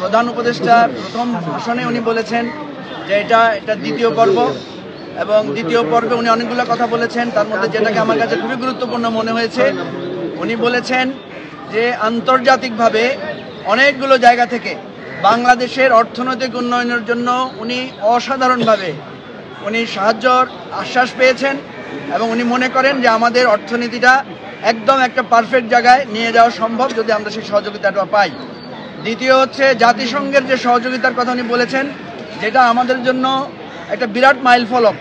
প্রধান উপদেষ্টা প্রথম ভাষণে উনি বলেছেন যে এটা দ্বিতীয় পর্ব, এবং দ্বিতীয় পর্বে উনি অনেকগুলো কথা বলেছেন। তার মধ্যে যেটাকে আমার কাছে খুবই গুরুত্বপূর্ণ মনে হয়েছে, উনি বলেছেন যে আন্তর্জাতিকভাবে অনেকগুলো জায়গা থেকে বাংলাদেশের অর্থনৈতিক উন্নয়নের জন্য উনি অসাধারণভাবে উনি সাহায্যর আশ্বাস পেয়েছেন, এবং উনি মনে করেন যে আমাদের অর্থনীতিটা একদম একটা পারফেক্ট জায়গায় নিয়ে যাওয়া সম্ভব যদি আমরা সেই সহযোগিতাটা পাই। দ্বিতীয় হচ্ছে জাতিসংঘের যে সহযোগিতার কথা উনি বলেছেন, যেটা আমাদের জন্য একটা বিরাট মাইল ফলক,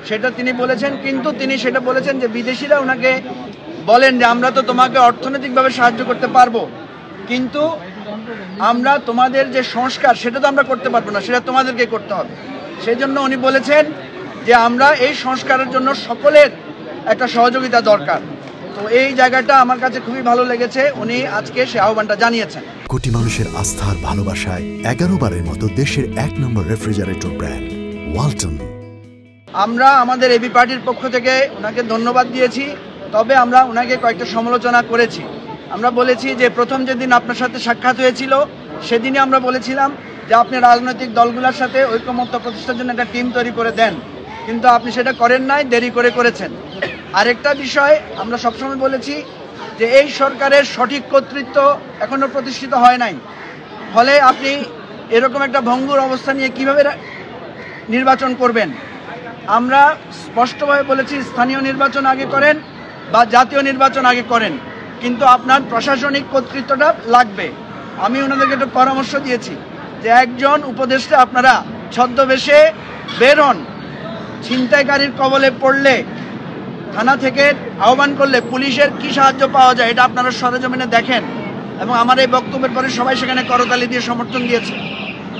সেটা তিনি বলেছেন। কিন্তু তিনি সেটা বলেছেন যে বিদেশিরা ওনাকে বলেন যে আমরা তো তোমাকে অর্থনৈতিকভাবে সাহায্য করতে পারবো, কিন্তু আমরা তোমাদের যে সংস্কার সেটা তো আমরা করতে পারবো না, সেটা তোমাদেরকে করতে হবে। সেই জন্য উনি বলেছেন যে আমরা এই সংস্কারের জন্য সকলের একটা সহযোগিতা দরকার। তো এই জায়গাটা আমার কাছে খুবই ভালো লেগেছে, উনি আজকে সে আহ্বানটা জানিয়েছেন। কোটি মানুষের আস্থার ভালোবাসায় 11 বারের মতো দেশের 1 নম্বর রেফ্রিজারেটর ব্র্যান্ড ওয়ালটন। আমরা আমাদের এবি পার্টির পক্ষ থেকে ওনাকে ধন্যবাদ দিয়েছি, তবে আমরা ওনাকে কয়েকটা সমালোচনা করেছি। আমরা বলেছি যে প্রথম যেদিন আপনার সাথে সাক্ষাৎ হয়েছিল সেদিনই আমরা বলেছিলাম যে আপনি রাজনৈতিক দলগুলোর সাথে ঐক্যমত্য প্রতিষ্ঠার জন্য একটা টিম তৈরি করে দেন, কিন্তু আপনি সেটা করেন নাই, দেরি করে করেছেন। আরেকটা বিষয় আমরা সবসময় বলেছি যে এই সরকারের সঠিক কর্তৃত্ব এখনো প্রতিষ্ঠিত হয় নাই, ফলে আপনি এরকম একটা ভঙ্গুর অবস্থা নিয়ে কিভাবে নির্বাচন করবেন। আমরা স্পষ্টভাবে বলেছি স্থানীয় নির্বাচন আগে করেন বা জাতীয় নির্বাচন আগে করেন, কিন্তু আপনার প্রশাসনিক কর্তৃত্বটা লাগবে। আমি ওনাদেরকে একটা পরামর্শ দিয়েছি যে একজন উপদেষ্টা আপনারা ছদ্মবেশে বের হন, ছিনতাইকারীর কবলে পড়লে থানা থেকে আহ্বান করলে পুলিশের কি সাহায্য পাওয়া যায় এটা আপনারা সরেজমিনে দেখেন, এবং আমার এই বক্তব্যের পরে সবাই সেখানে করতালি দিয়ে সমর্থন দিয়েছে।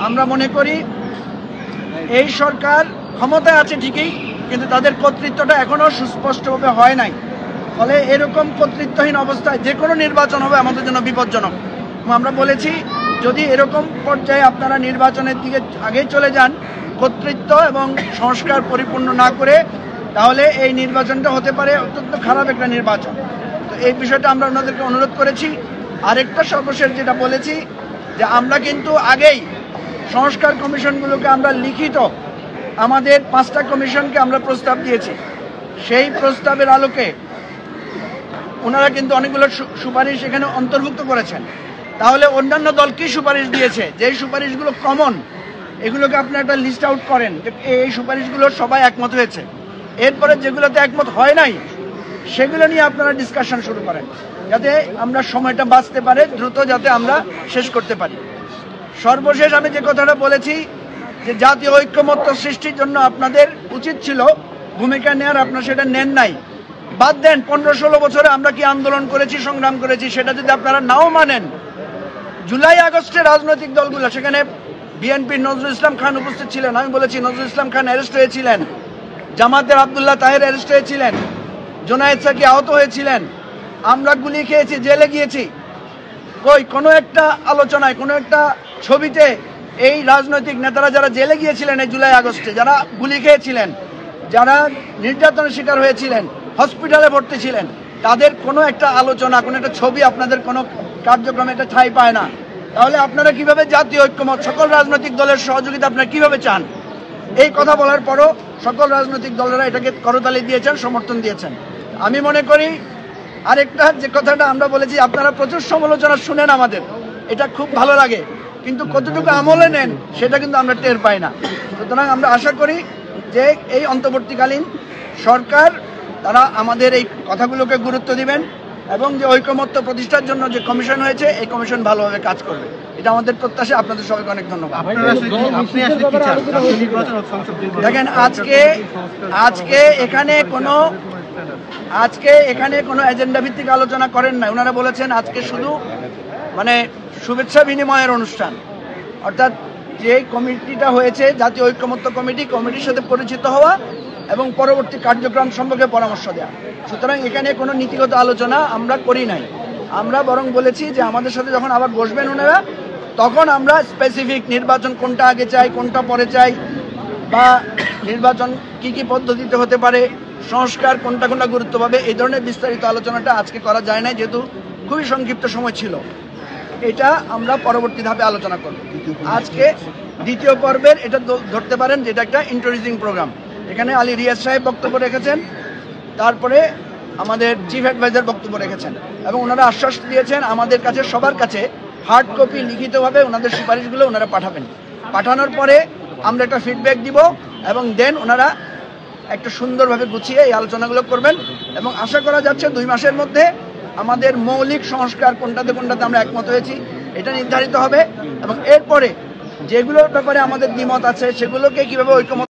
আমরা মনে করি এই সরকার ক্ষমতায় আছে ঠিকই, কিন্তু তাদের কর্তৃত্বটা এখনো সুস্পষ্টভাবে হয় নাই, ফলে এরকম কর্তৃত্বহীন অবস্থায় যে কোনো নির্বাচন হবে আমাদের জন্য বিপজ্জনক। আমরা বলেছি যদি এরকম পর্যায়ে আপনারা নির্বাচনের দিকে আগেই চলে যান কর্তৃত্ব এবং সংস্কার পরিপূর্ণ না করে, তাহলে এই নির্বাচনটা হতে পারে অত্যন্ত খারাপ একটা নির্বাচন। তো এই বিষয়টা আমরা ওনাদেরকে অনুরোধ করেছি। আরেকটা সর্বশেষ যেটা বলেছি যে আমরা কিন্তু আগেই সংস্কার কমিশনগুলোকে আমরা লিখিত আমাদের 5টা কমিশনকে আমরা প্রস্তাব দিয়েছি, সেই প্রস্তাবের আলোকে ওনারা কিন্তু অনেকগুলো সুপারিশ এখানে অন্তর্ভুক্ত করেছেন। তাহলে অন্যান্য দল কি সুপারিশ দিয়েছে, যেই সুপারিশগুলো কমন এগুলোকে আপনি একটা লিস্ট আউট করেন যে এই সুপারিশগুলো সবাই একমত হয়েছে, এরপরে যেগুলোতে একমত হয় নাই সেগুলো নিয়ে আপনারা ডিসকাশন শুরু করেন, যাতে আমরা সময়টা বাঁচতে পারে, দ্রুত যাতে আমরা শেষ করতে পারি। সর্বশেষ আমি যে কথাটা বলেছি যে জাতীয় ঐক্যমত্য সৃষ্টির জন্য আপনাদের উচিত ছিল ভূমিকা নেওয়ার, আপনারা সেটা নেন নাই। বাদ দেন 15-16 বছরে আমরা কি আন্দোলন করেছি, সংগ্রাম করেছি, সেটা যদি আপনারা নাও মানেন, জুলাই আগস্টে রাজনৈতিক দলগুলো, সেখানে বিএনপির নজরুল ইসলাম খান উপস্থিত ছিলেন, আমি বলেছি নজরুল ইসলাম খান অ্যারেস্ট হয়েছিলেন, জামাতের আব্দুল্লাহ তাহের অ্যারেস্ট হয়েছিলেন, জোনায়েদ সাকি আহত হয়েছিলেন, আমরা গুলি খেয়েছি, জেলে গিয়েছি। কই কোনো একটা আলোচনায়, কোনো একটা ছবিতে এই রাজনৈতিক নেতারা যারা জেলে গিয়েছিলেন এই জুলাই আগস্টে, যারা গুলি খেয়েছিলেন, যারা নির্যাতনের শিকার হয়েছিলেন, হসপিটালে ভর্তি ছিলেন, তাদের কোনো একটা আলোচনা, কোনো একটা ছবি আপনাদের কোনো কার্যক্রমে একটা ঠাঁই পায় না। তাহলে আপনারা কিভাবে জাতীয় ঐক্যমত, সকল রাজনৈতিক দলের সহযোগিতা আপনারা কিভাবে চান? এই কথা বলার পরও সকল রাজনৈতিক দলেরা এটাকে করতালি দিয়েছেন, সমর্থন দিয়েছেন। আমি মনে করি আরেকটা যে কথাটা আমরা বলেছি, আপনারা প্রচুর সমালোচনা শুনেন আমাদের, এটা খুব ভালো লাগে, কিন্তু কতটুকু আমলে নেন সেটা কিন্তু আমরা টের পাই না। সুতরাং আমরা আশা করি যে এই অন্তর্বর্তীকালীন সরকার তারা আমাদের এই কথাগুলোকে গুরুত্ব দিবেন, এবং যে ঐক্যমত্য প্রতিষ্ঠার জন্য যে কমিশন হয়েছে এই কমিশন ভালোভাবে কাজ করবে, এটা আমাদের প্রত্যাশা। আপনাদের সবাইকে অনেক ধন্যবাদ। দেখেন আজকে এখানে কোনো এজেন্ডা ভিত্তিক আলোচনা করেন না, ওনারা বলেছেন আজকে শুধু মানে শুভেচ্ছা বিনিময়ের অনুষ্ঠান, অর্থাৎ যে কমিটিটা হয়েছে জাতীয় ঐক্যমত্য কমিটির সাথে পরিচিত হওয়া এবং পরবর্তী কার্যক্রম সম্পর্কে পরামর্শ দেওয়া। সুতরাং এখানে কোনো নীতিগত আলোচনা আমরা করি নাই, আমরা বরং বলেছি যে আমাদের সাথে যখন আবার বসবেন ওনারা, তখন আমরা স্পেসিফিক নির্বাচন কোনটা আগে চাই, কোনটা পরে চাই, বা নির্বাচন কি কি পদ্ধতিতে হতে পারে, সংস্কার কোনটা কোনটা গুরুত্ব পাবে, এই ধরনের বিস্তারিত আলোচনাটা আজকে করা যায় না, যেহেতু খুবই সংক্ষিপ্ত সময় ছিল। এটা আমরা পরবর্তী ধাপে আলোচনা করব। আজকে দ্বিতীয় পর্বের এটা ধরতে পারেন যেটা একটা ইন্ট্রোডিউসিং প্রোগ্রাম। এখানে আলী রিয়াজ সাহেব বক্তব্য রেখেছেন, তারপরে আমাদের চিফ অ্যাডভাইজার বক্তব্য রেখেছেন এবং ওনারা আশ্বাস দিয়েছেন আমাদের কাছে সবার কাছে হার্ড কপি লিখিতভাবে ওনাদের সুপারিশগুলো ওনারা পাঠাবেন। পাঠানোর পরে আমরা একটা ফিডব্যাক দিব এবং দেন ওনারা একটা সুন্দরভাবে গুছিয়ে এই আলোচনাগুলো করবেন এবং আশা করা যাচ্ছে 2 মাসের মধ্যে আমাদের মৌলিক সংস্কার কোনটাতে আমরা একমত হয়েছি এটা নির্ধারিত হবে এবং এরপরে যেগুলোর ব্যাপারে আমাদের দ্বিমত আছে সেগুলোকে কিভাবে ঐকমত্য